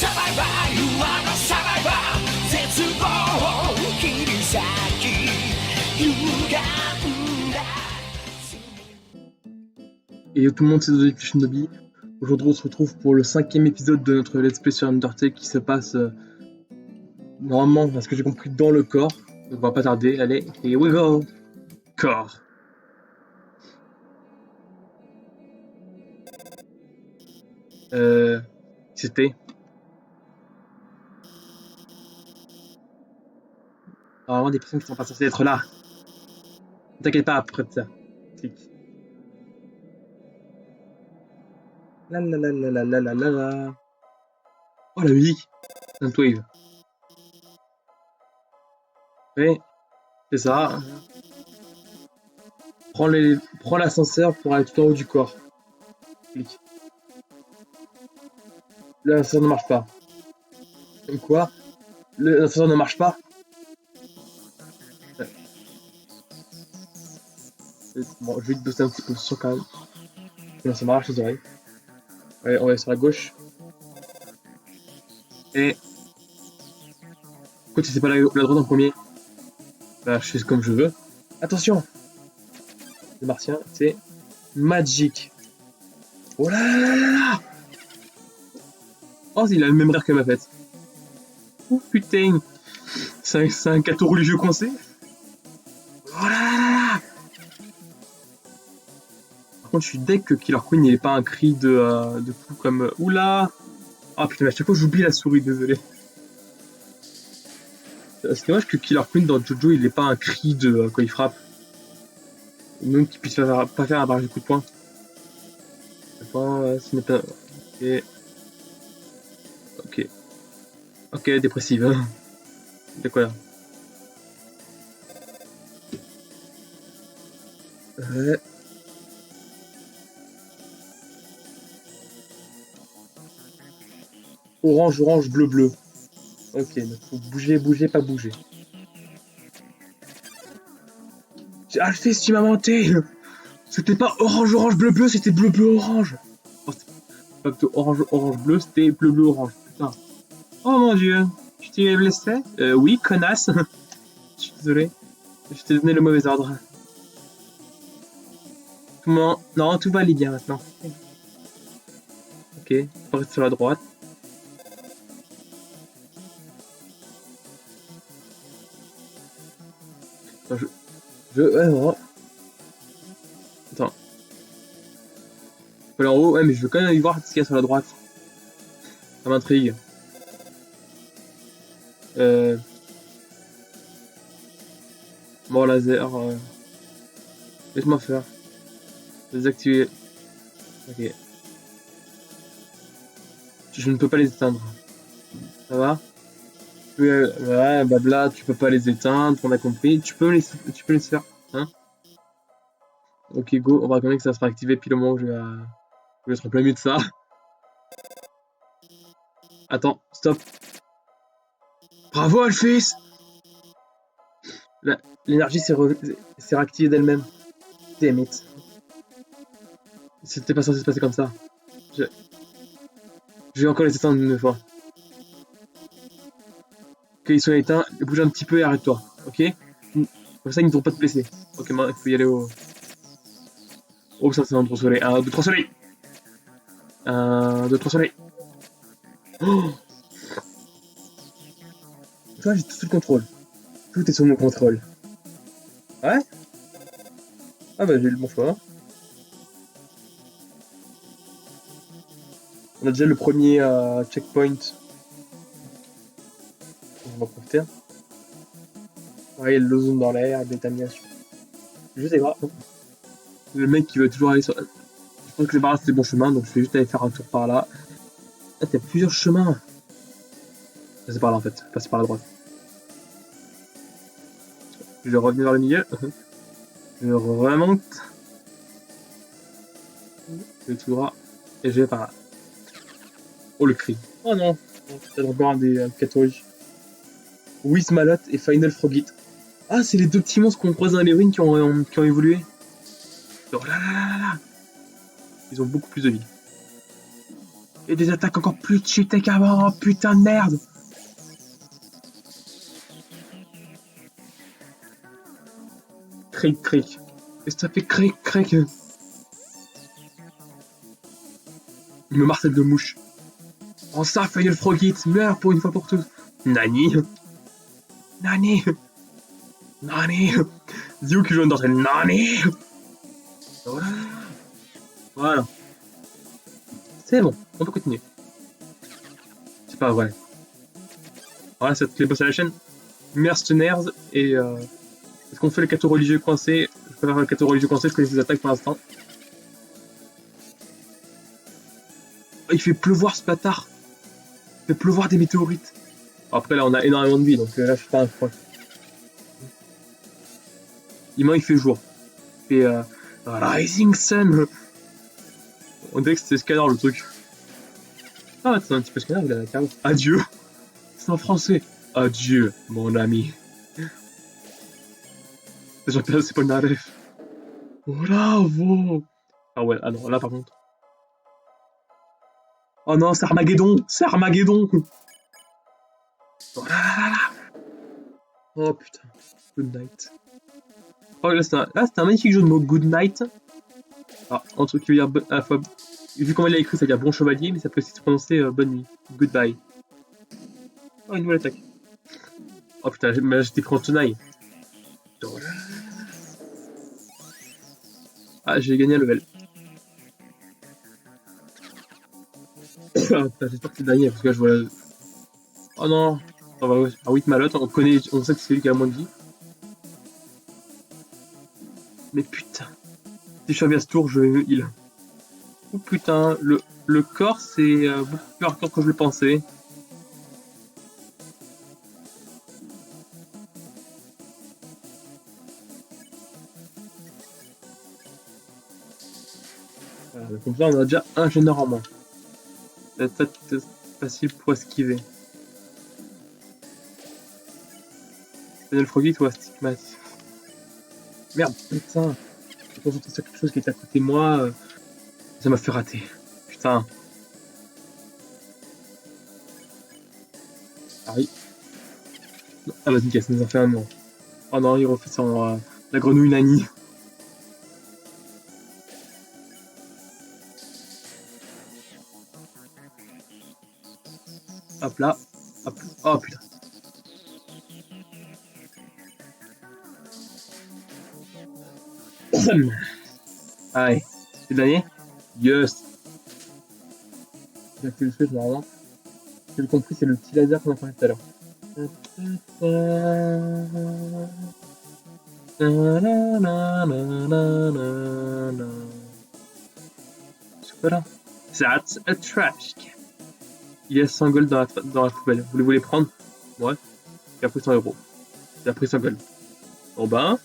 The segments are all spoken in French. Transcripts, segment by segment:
バイバー今のサバイバー絶望を切り裂き歪んだ Et yo tout le monde, c'est Dodie plus Shinobi. Aujourd'hui, on se retrouve pour le 5e épisode de notre Let's Play sur Undertale qui se passe normalement, à ce que j'ai compris, dans le corps. Donc, on va pas tarder. Allez, here we go! Corps. C'était. Normalement, des personnes qui sont pas censées être là. Ne t'inquiète pas après de ça. Clique. La la la la la la la la la. Oh la musique! Synthwave. Oui, c'est ça. Prends l'ascenseur pour aller tout en haut du corps. Clique. L'ascenseur ne marche pas. Comme quoi? L'ascenseur ne marche pas? Ouais. Bon, je vais te booster un petit peu le son quand même. Non, ça m'arrache les oreilles. Ouais, on va sur la gauche. Et... Pourquoi tu sais pas la droite en premier? Bah, je fais comme je veux. Attention! Le martien, c'est... Magic! Oh là là là là là! Oh, il a le même rire que ma fête. Oh putain! C'est un gâteau religieux coincé? Oh là là là là! Par contre, je suis deg que Killer Queen n'ait pas un cri de fou comme... Oula! Ah putain, mais à chaque fois j'oublie la souris, désolé. C'est dommage que Killer Queen dans Jojo il n'ait pas un cri de quand il frappe. Même qu'il puisse pas faire un barrage de coup de poing. Ce n'est pas... Ok. Ok. Ok, dépressive. De quoi là? Ouais. Orange, orange, bleu, bleu. Ok, donc faut bouger, bouger, pas bouger. Ah, le fils, tu m'as menté! C'était pas orange, orange, bleu, bleu, c'était bleu, bleu, orange! Oh, c'était pas plutôt orange, orange, bleu, c'était bleu, bleu, orange. Putain. Oh mon dieu! Tu t'es blessé? Oui, connasse! Je suis désolé. Je t'ai donné le mauvais ordre. Comment? Non, tout va aller bien maintenant. Ok, on va rester sur la droite. Attends, ouais, non. Attends. Faut aller en haut, ouais, mais je veux quand même aller voir ce qu'il y a sur la droite. Ça m'intrigue. Bon, laser. Laisse-moi faire. Désactiver. Ok. Je ne peux pas les éteindre. Ça va? Ouais, blabla, tu peux pas les éteindre, on a compris. Tu peux les faire. Hein? Ok, go, on va reconnaître que ça sera activé puis le moment où je vais être en plein milieu de ça. Attends, stop. Bravo, Alphys! L'énergie s'est réactivée d'elle-même. Damn it. C'était pas censé se passer comme ça. Je vais encore les éteindre une fois. Ok, ils sont éteints, bouge un petit peu et arrête-toi. Ok? Comme ça, ils ne vont pas te blesser. Ok, maintenant, il faut y aller au... Oh, ça, c'est un 3 soleil. 1, 2, 3 soleil! 1, 2, 3 soleil! Oh! Tu vois, j'ai tout sous le contrôle. Tout est sous mon contrôle. Ouais? Ah bah, j'ai eu le bon choix. On a déjà le premier checkpoint. On va profiter. Ouais, il y a de l'ozone dans l'air, détermination. Je sais pas. Le mec qui veut toujours aller sur... Je pense que les barrages c'est le bon chemin, donc je vais juste aller faire un tour par là. Ah, t'as plusieurs chemins. C'est par là en fait, passer par la droite. Je vais revenir vers le milieu. Je remonte. Je vais tout droit. Et je vais par là. Oh le cri. Oh non. Peut-être encore des catholiques. Wismalot et Final Frogit. Ah, c'est les deux petits monstres qu'on croise dans les ruines qui ont évolué. Oh là là là là là. Ils ont beaucoup plus de vie. Et des attaques encore plus cheatées qu'avant, putain de merde. Cric, cric. Qu'est-ce que ça fait cric, cric? Il me martèle de mouche. Oh ça, Final Frogit, meurs pour une fois pour toutes. Nani? Nani? Nani? Zio qui joue dans Nani? Voilà. Voilà. C'est bon, on peut continuer. C'est pas vrai. Voilà, c'est toutes les boss à la chaîne. Mercenaires et est-ce qu'on fait le cateau religieux coincé? Je préfère le cateau religieux coincé, je connais ses attaques pour l'instant. Oh, il fait pleuvoir ce bâtard. Il fait pleuvoir des météorites. Après là on a énormément de vie donc là je suis pas un froid. Il fait jour. Il fait Rising Sun. On dirait que c'était Scanner le truc. Ah c'est un petit peu Scanner, il a la carte. Adieu. C'est en français. Adieu mon ami. C'est pas une ref. Bravo. Ah ouais, ah non, là par contre. Oh non, c'est Armageddon. C'est Armageddon. Oh là là là. Oh putain. Good night. Oh là c'est un magnifique jeu de mots. Good night. Ah, un truc qui veut dire à la fois. Vu comment il a écrit, ça veut dire bon chevalier, mais ça peut aussi se prononcer bonne nuit. Goodbye. Oh, une nouvelle attaque. Oh putain, mais j'étais pris en tenaille. Oh là là. Ah, j'ai gagné un level. Ah, putain, j'espère que c'est dernier parce que là je vois. Oh non. On va à 8 malottes, on sait que c'est lui qui a moins de vie. Mais putain. Si je suis arrivé à ce tour, je vais heal. Oh putain, le corps c'est beaucoup plus hardcore que je le pensais. Voilà, comme ça on a déjà un gêneur en moins. Ça va être facile pour esquiver. Final Froggy ou Astigmat. Merde, putain. Je me concentrer sur quelque chose qui est à côté de moi. Ça m'a fait rater. Putain. Ah oui. Non. Ah vas-y, casse, nous en fait un non. Oh non, il refait son la grenouille Nani. Hop là. Hop. Oh putain. Allez. C'est le dernier? Yes. J'ai fait le switch normalement. J'ai compris, c'est le petit laser qu'on a parlé tout à l'heure. C'est quoi là? That's a trash can. Il y a 100 gold dans la poubelle. Voulez-vous les prendre? Ouais. Il a pris 100 euros. Il a pris 100 gold. Bon ben,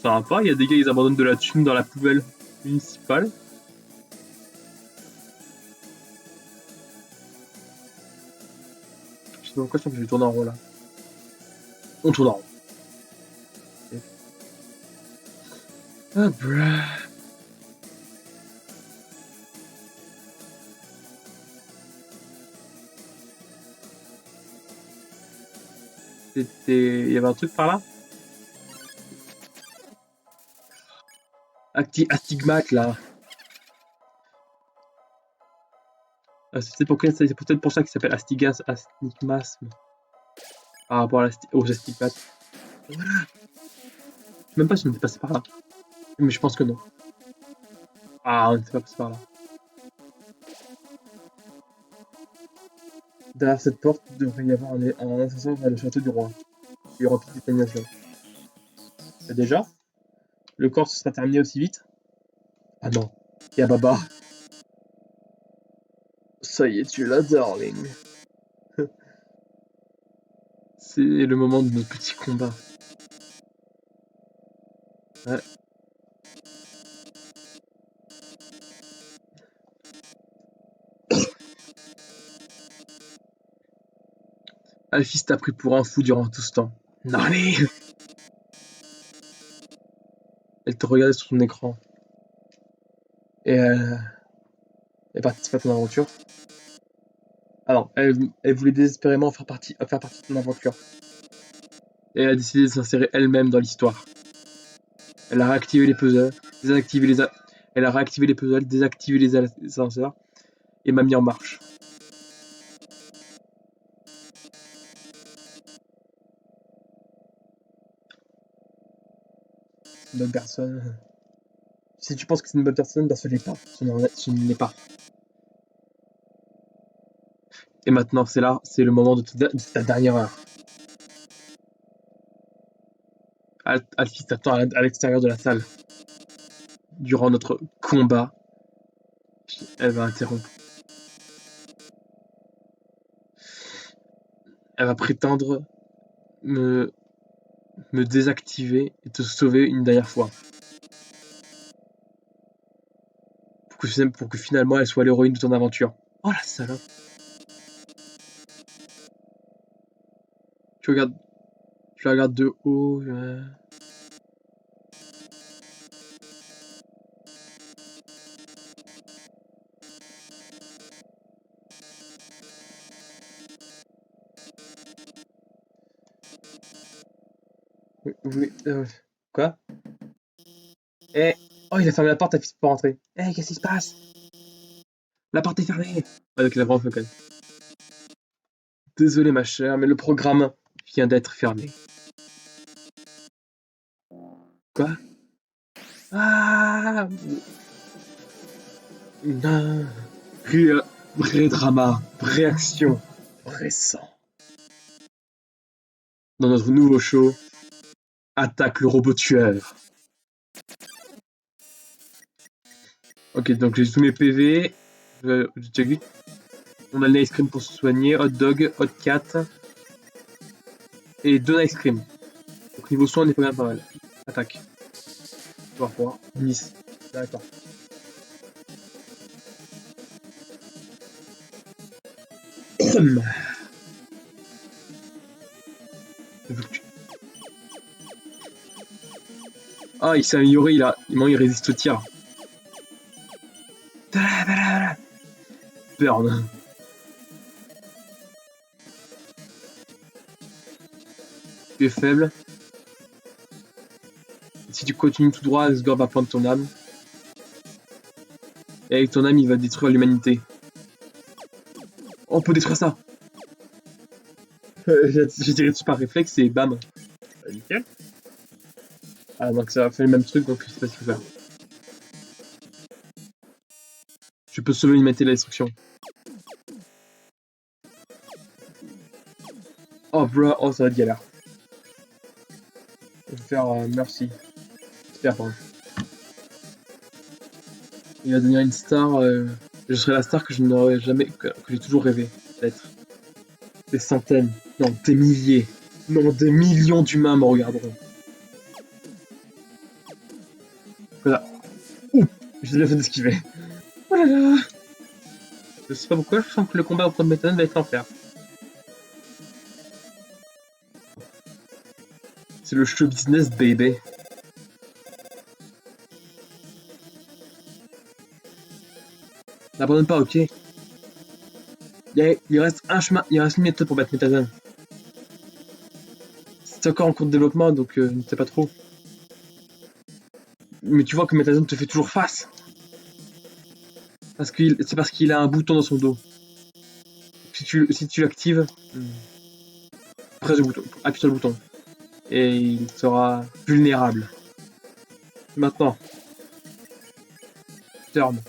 ça va pas. Il y a des gars, ils abandonnent de la thune dans la poubelle municipale. Je sais pas pourquoi je vais tourner en rond là. On tourne en rond. Ah, bruh. Il y avait un truc par là? Astigmate là. C'est peut-être pour ça qu'il s'appelle Astigmas, Astigmasme. Par rapport aux astigmates. Voilà. Je sais même pas si on était passé par là. Mais je pense que non. Ah, on n'était pas passé par là. Derrière cette porte, il devrait y avoir un ascenseur vers le château du roi. Il y aura petite détermination. Et déjà, le corps se sera terminé aussi vite? Ah non, il y a Baba. Ça y est, tu l'as, darling. C'est le moment de notre petit combat. Ouais. Alphys t'a pris pour un fou durant tout ce temps. Nani! Elle te regardait sur ton écran. Et elle participe à ton aventure. Ah non, elle voulait désespérément faire partie de l'aventure. Et elle a décidé de s'insérer elle-même dans l'histoire. Elle a réactivé les puzzles, désactivé les... Elle a réactivé les puzzles, désactivé les ascenseurs, et m'a mis en marche. Une bonne personne. Si tu penses que c'est une bonne personne, bah ce n'est pas. Ce ne l'est pas. Et maintenant, c'est là, c'est le moment de ta dernière heure. Alfie t'attend à l'extérieur de la salle. Durant notre combat, puis elle va interrompre. Elle va prétendre me, me désactiver et te sauver une dernière fois. Pour que finalement elle soit l'héroïne de ton aventure. Oh la salope. Tu regardes, tu la regardes de haut. Oui, quoi? Eh, oh, il a fermé la porte, ta fille peut pas rentrer. Eh, qu'est-ce qui se passe? La porte est fermée. Ah, donc il a vraiment fait quand même. Désolé ma chère, mais le programme vient d'être fermé. Quoi? Ah! Non. Vrai drama, vraie action, vrai sang. Dans notre nouveau show, Attaque le robot tueur. Ok, donc j'ai tous mes PV. J'ai check vite. On a le ice cream pour se soigner, hot dog, hot cat. Et 2 ice cream. Donc niveau soin, on est pas mal. Attaque. Voir quoi. Nice. D'accord. Ah, il s'est amélioré, il résiste au tir. Burn. Tu es faible. Si tu continues tout droit, Asgore va prendre ton âme. Et avec ton âme, il va détruire l'humanité. On peut détruire ça. J'ai tiré dessus par réflexe et bam. Nickel. Ah, donc ça a fait le même truc, donc je sais pas ce qu'il faut faire. Je peux sauver l'humanité de la destruction. Oh, bro, oh, ça va être galère. Je vais faire merci. J'espère, pardon. Il va devenir une star. Je serai la star que je n'aurais jamais. Que j'ai toujours rêvé d'être. Des centaines, non, des milliers, non, des millions d'humains me regarderont. Voilà. Ouh, j'ai bien fait d'esquiver. Oh là là. Je sais pas pourquoi, je sens que le combat contre Méthane va être l'enfer. C'est le show business, baby. N'abandonne pas, ok? Il reste un chemin, il reste une méthode pour battre Méthane. C'est encore en cours de développement, donc ne sais pas trop. Mais tu vois que Méthane te fait toujours face. C'est parce qu'il a un bouton dans son dos. Si tu l'actives, presse le bouton, appuie sur le bouton. Et il sera vulnérable. Maintenant, turn.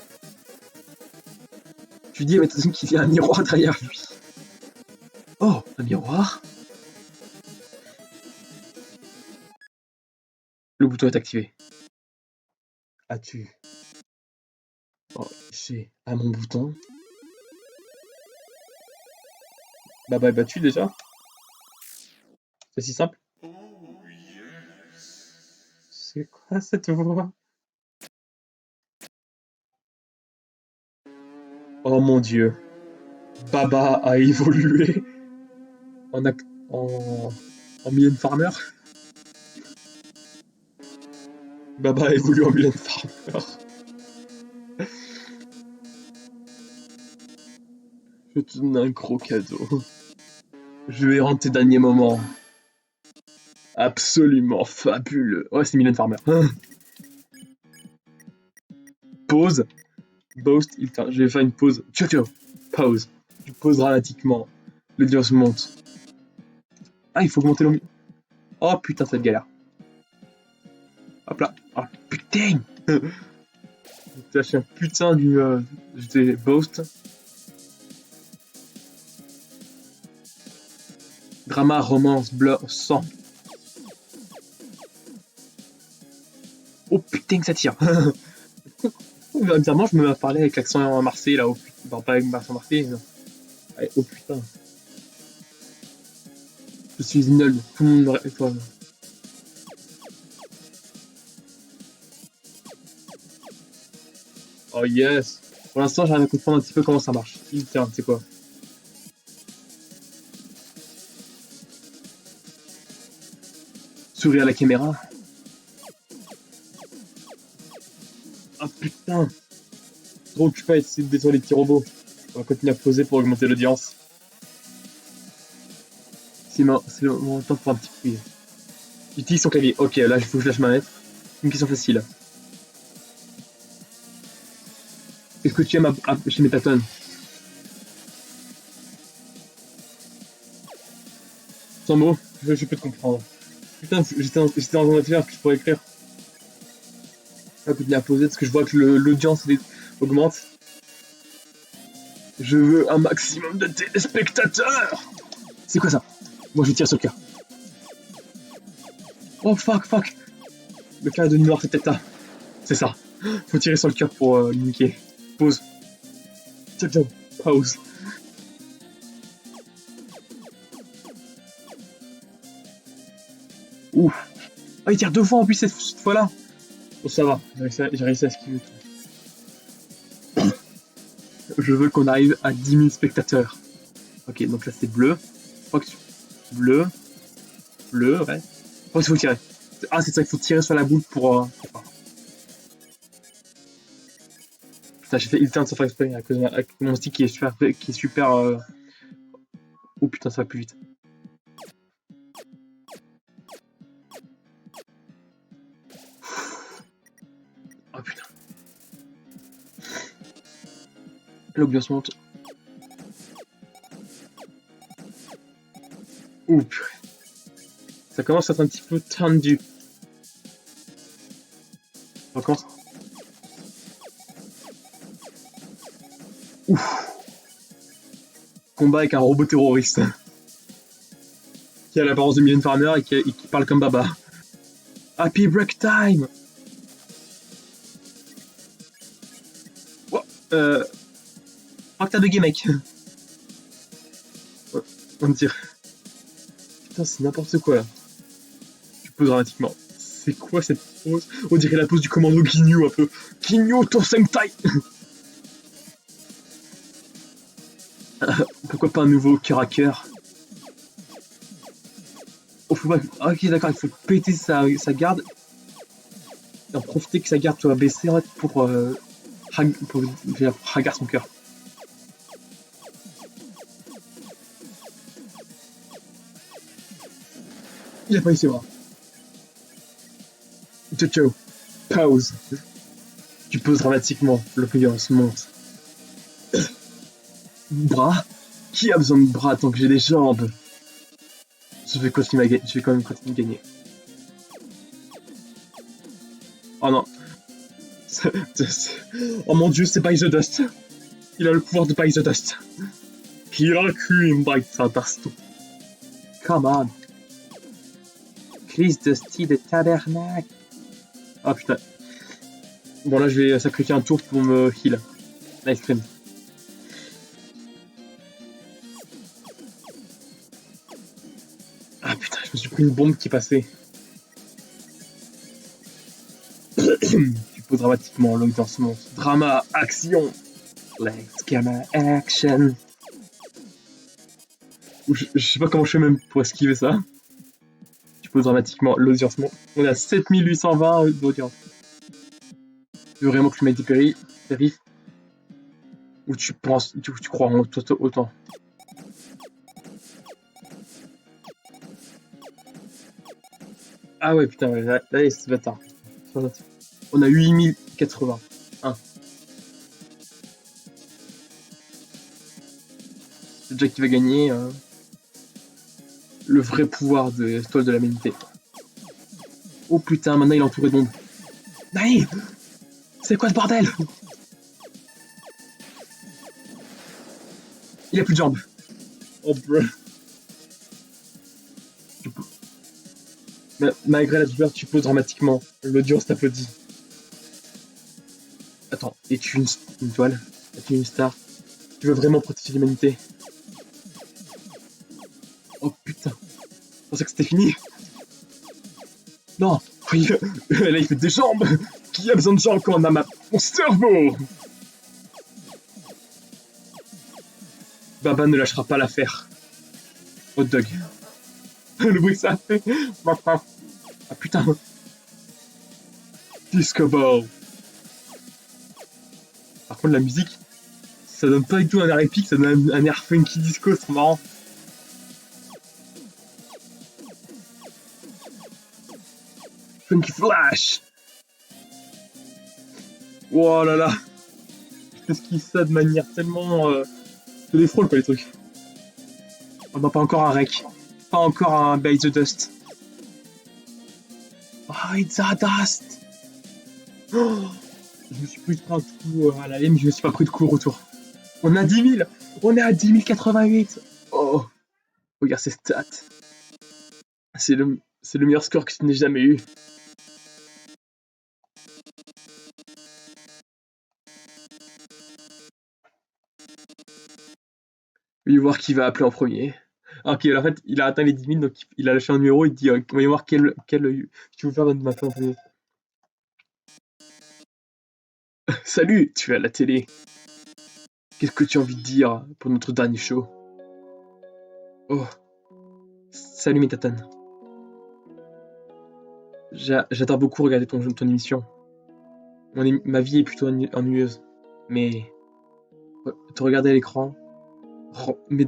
Tu dis à Méthane qu'il y a un miroir derrière lui. Oh, un miroir. Le bouton est activé. As-tu touché à mon bouton? Bah battu déjà. C'est si simple. C'est quoi cette voix? Oh mon dieu. Baba a évolué en, en... en Mylène Farmer. Baba a évolué en Mylène Farmer. Je te donne un gros cadeau. Je vais rendre tes derniers moments absolument fabuleux. Ouais, c'est Mylène Farmer. Pause. Boast, je vais faire une pause. Ciao. Pause. Tu poses dramatiquement. L'audience monte. Ah, il faut augmenter l'ambiance. Oh putain, cette galère. Hop là. Oh putain. J'ai lâché un putain du... J'étais Boast. Drama, romance, bleu, sang. Oh putain que ça tire. Bizarrement, je me mets à parler avec l'accent marseillais là. Oh putain, pas avec l'accent marseillais. Non. Allez, oh putain. Je suis nul. Tout le monde me répond. Oh yes. Pour l'instant, j'arrive à comprendre un petit peu comment ça marche. Tiens, c'est quoi? Sourire à la caméra. Ah putain. Trop occupé à essayer de détruire les petits robots. On va continuer à poser pour augmenter l'audience. C'est le moment temps pour un petit quiz. Utilise son clavier. Ok, là, il faut que je lâche ma manette. Une question facile. Qu'est-ce que tu aimes chez Mettaton? Sans mots, je peux te comprendre. Putain, j'étais dans un atelier que je pourrais écrire. On va continuer à poser parce que je vois que l'audience augmente. Je veux un maximum de téléspectateurs. C'est quoi ça? Moi je tire sur le cœur. Oh fuck. Le cœur est devenu noir, c'est peut-être là. C'est ça. Faut tirer sur le cœur pour niquer. Pause. Ciao. Pause. Ouf. Ah, il tire 2 fois en plus cette fois-là. Bon, ça va. J'ai réussi à esquiver tout. Je veux qu'on arrive à 10 000 spectateurs. Ok, donc là c'est bleu. Bleu, ouais. Oh, il faut tirer. Ah, c'est ça, il faut tirer sur la boule pour... Putain, j'ai fait il turn sans faire exprès à cause de mon stick qui est super... Oh putain, ça va plus vite. Oh putain. L'ambiance monte. Ouh purée. Ça commence à être un petit peu tendu. On recommence. Ouf. Combat avec un robot terroriste. Qui a l'apparence de Mylène Farmer et qui parle comme Baba. Happy break time. Oh, je crois que t'as bugué, mec. On tire. Putain, c'est n'importe quoi là. Tu poses dramatiquement. C'est quoi cette pose? On dirait la pose du commando Ginyu un peu. Ginyu Tosentai. Pourquoi pas un nouveau cœur à cœur? Oh, faut pas... Ok, d'accord, il faut péter sa garde. Et en profiter que sa garde soit baissée en fait, pour hagar son cœur. Il a pas eu ses bras. Ciao. Pause. Tu poses dramatiquement. L'audience monte. Bras? Qui a besoin de bras tant que j'ai des jambes? Je vais quand même continuer de gagner. Oh non. Oh mon dieu, c'est By the Dust. Il a le pouvoir de By the Dust. Hiraku By the Dust. Come on. Chris Dusty de tabernacle. Ah putain. Bon là je vais sacrifier un tour pour me heal. Nice cream. Ah putain, je me suis pris une bombe qui est passée. Tu peux dramatiquement l'audience monte. Drama, action. Let's camera action. Je sais pas comment je fais même pour esquiver ça. Tu peux dramatiquement l'audience monte. On est à 7820 d'audience. Je veux vraiment que je mette des périph. Ou tu penses, tu crois en toi autant? Ah ouais, putain, ouais, là c'est bâtard. On a 8080. C'est Jack qui va gagner le vrai pouvoir de l'étoile de la l'humanité. Oh putain, maintenant il est entouré d'ombre. Nani, c'est quoi ce bordel? Il a plus de jambes. Oh bro. Malgré la douleur, tu peux dramatiquement. L'audience t'applaudit. Attends, es-tu une étoile? Es-tu une star? Tu veux vraiment protéger l'humanité? Oh putain, je pensais que c'était fini. Non, oui, là il fait des jambes. Qui a besoin de jambes quand on a mon cerveau? Baba ne lâchera pas l'affaire. Hot dog. Le bruit que ça fait. Ah putain. Disco Ball. Par contre, la musique, ça donne pas du tout un air épique, ça donne un air funky disco, c'est marrant. Funky Flash. Oh là là. Qu'est-ce qu'il ça de manière tellement... C'est des frôles quoi les trucs. Oh bah pas encore un rec. Pas encore un Base the Dust. Oh, it's a dust. Oh, je me suis pris un coup à la lame, je me suis pas pris de coup au retour. On a 10 000. On est à 10 088. Oh, regarde ces stats. C'est le meilleur score que je n'ai jamais eu. Voyons voir qui va appeler en premier. Ah, ok, alors en fait, il a atteint les 10 000, donc il a lâché un numéro, il dit voyons voir quel tu veux faire de m'appeler en premier. Salut, tu es à la télé. Qu'est-ce que tu as envie de dire pour notre dernier show? Oh, salut Métatane. J'adore beaucoup regarder ton émission. Ma vie est plutôt ennuyeuse, mais te regarder à l'écran met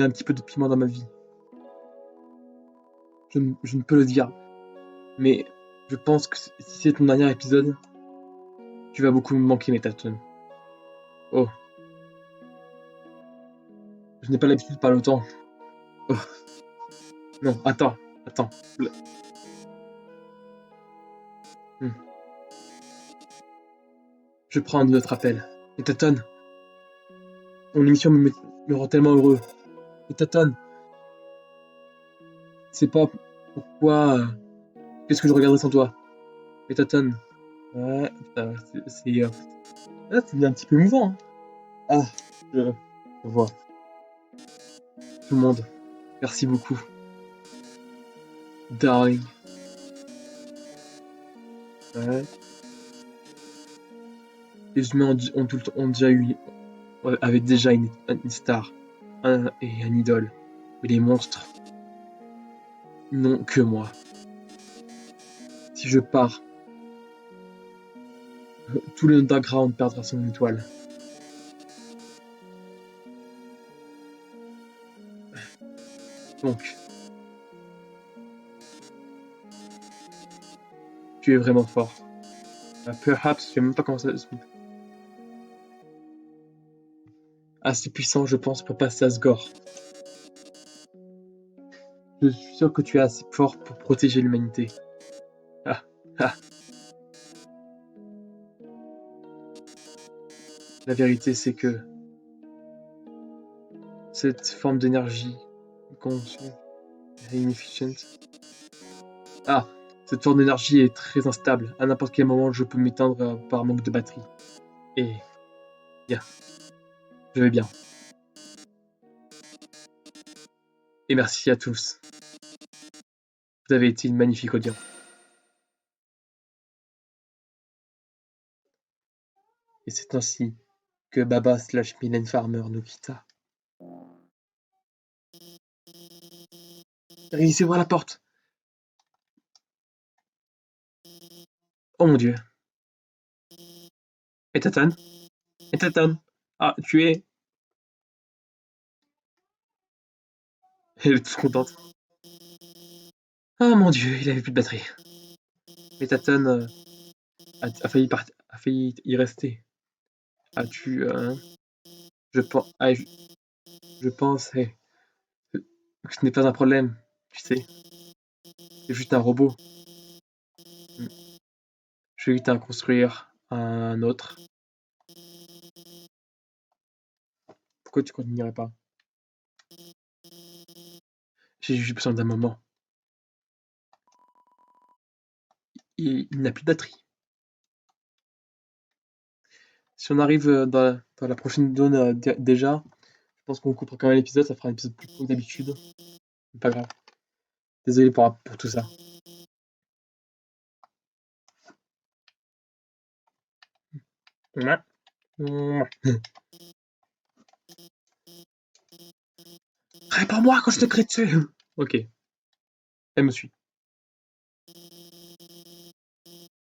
un petit peu de piment dans ma vie. Je ne peux le dire, mais je pense que si c'est ton dernier épisode, tu vas beaucoup me manquer, Métatone. Oh, je n'ai pas l'habitude de parler autant. Oh, non, attends. Hmm. Je prends un autre appel. Métatone, ton émission me rend tellement heureux. Métatone, c'est pas pourquoi. Qu'est-ce que je regarderais sans toi? Métatone. Ouais, putain, c'est un petit peu émouvant. Hein. Ah, je vois. Tout le monde, merci beaucoup. Darling. Ouais. Les humains ont déjà eu, avaient déjà une star et un idole. Mais les monstres n'ont que moi. Si je pars, tout le underground perdra son étoile. Donc, tu es vraiment fort. Perhaps, je sais même pas comment ça se dit. Assez puissant, je pense, pour passer Asgore. Je suis sûr que tu es assez fort pour protéger l'humanité. Ah, ah. La vérité, c'est que cette forme d'énergie inefficient. Ah, cette forme d'énergie est très instable. À n'importe quel moment, je peux m'éteindre par manque de batterie. Et bien, je vais bien. Et merci à tous. Vous avez été une magnifique audience. Et c'est ainsi que Baba / Mylène Farmer nous quitta. Réussissez voir la porte. Oh mon dieu. Et Tatane? Ah, tu es. Elle est toute contente. Oh mon dieu, il avait plus de batterie. Métatone a failli y rester. As-tu. Je pense. Je pense que ce n'est pas un problème. Tu sais, c'est juste un robot. Hmm. Je vais vite en construire un autre. Pourquoi tu continuerais pas? J'ai juste besoin d'un moment. Il n'a plus de batterie. Si on arrive dans la prochaine zone déjà, je pense qu'on coupera quand même l'épisode, ça fera un épisode plus court que d'habitude. Pas grave. Désolé pour tout ça. Mouah. Mouah. Réponds-moi quand je te crie dessus. Ok, elle me suit.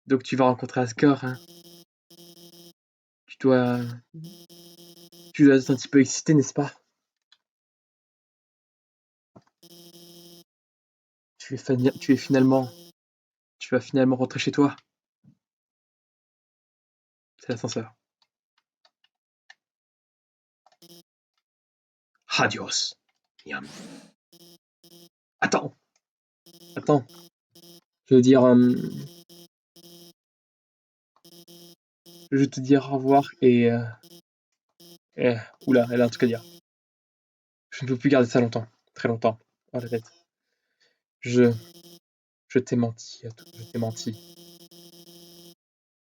Donc tu vas rencontrer Asgore, hein. Tu dois, tu dois être un petit peu excité, n'est-ce pas? Tu vas finalement rentrer chez toi. C'est l'ascenseur. Adios. Miam. Attends, attends. Je veux dire, je vais te dire au revoir et oula, elle a un truc à dire. Je ne peux plus garder ça longtemps, très longtemps. Oh la tête. Je, je t'ai menti, je t'ai menti.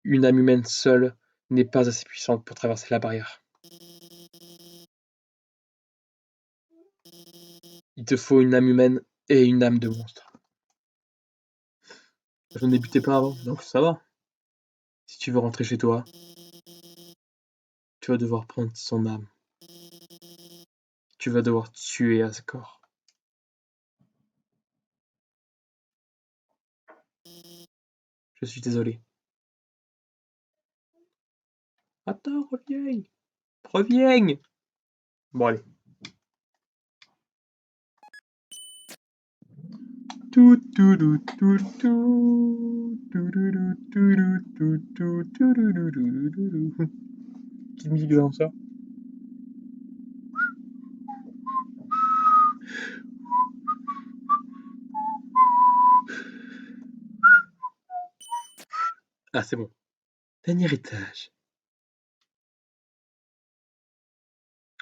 Une âme humaine seule n'est pas assez puissante pour traverser la barrière. Il te faut une âme humaine et une âme de monstre. Je ne débutais pas avant, donc ça va. Si tu veux rentrer chez toi, tu vas devoir prendre son âme. Tu vas devoir tuer Asgore. Je suis désolé. Attends, reviens. Reviens. Bon, allez. Tout, tout, tout, tout, tout. Tout, tout, tout, tout, tout, tout, tout, tout, tout. Petite musique de lanceur. Ah, c'est bon. Dernier étage.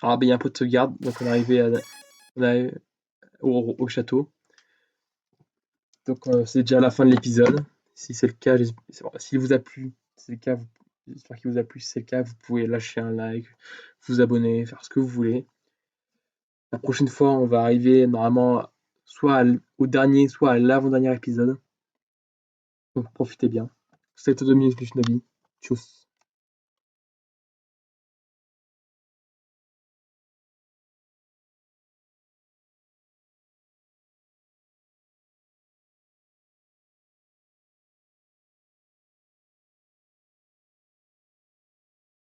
Ah, ben, il y a un pot de sauvegarde, donc on est au château. Donc, c'est déjà la fin de l'épisode. Si c'est le cas, s'il vous a plu, c'est le cas, j'espère qu'il vous a plu. Si c'est le cas, vous pouvez lâcher un like, vous abonner, faire ce que vous voulez. La prochaine fois, on va arriver normalement soit au dernier, soit à l'avant-dernier épisode. Donc, profitez bien. C'était Dominique Shinobi. Tchuss.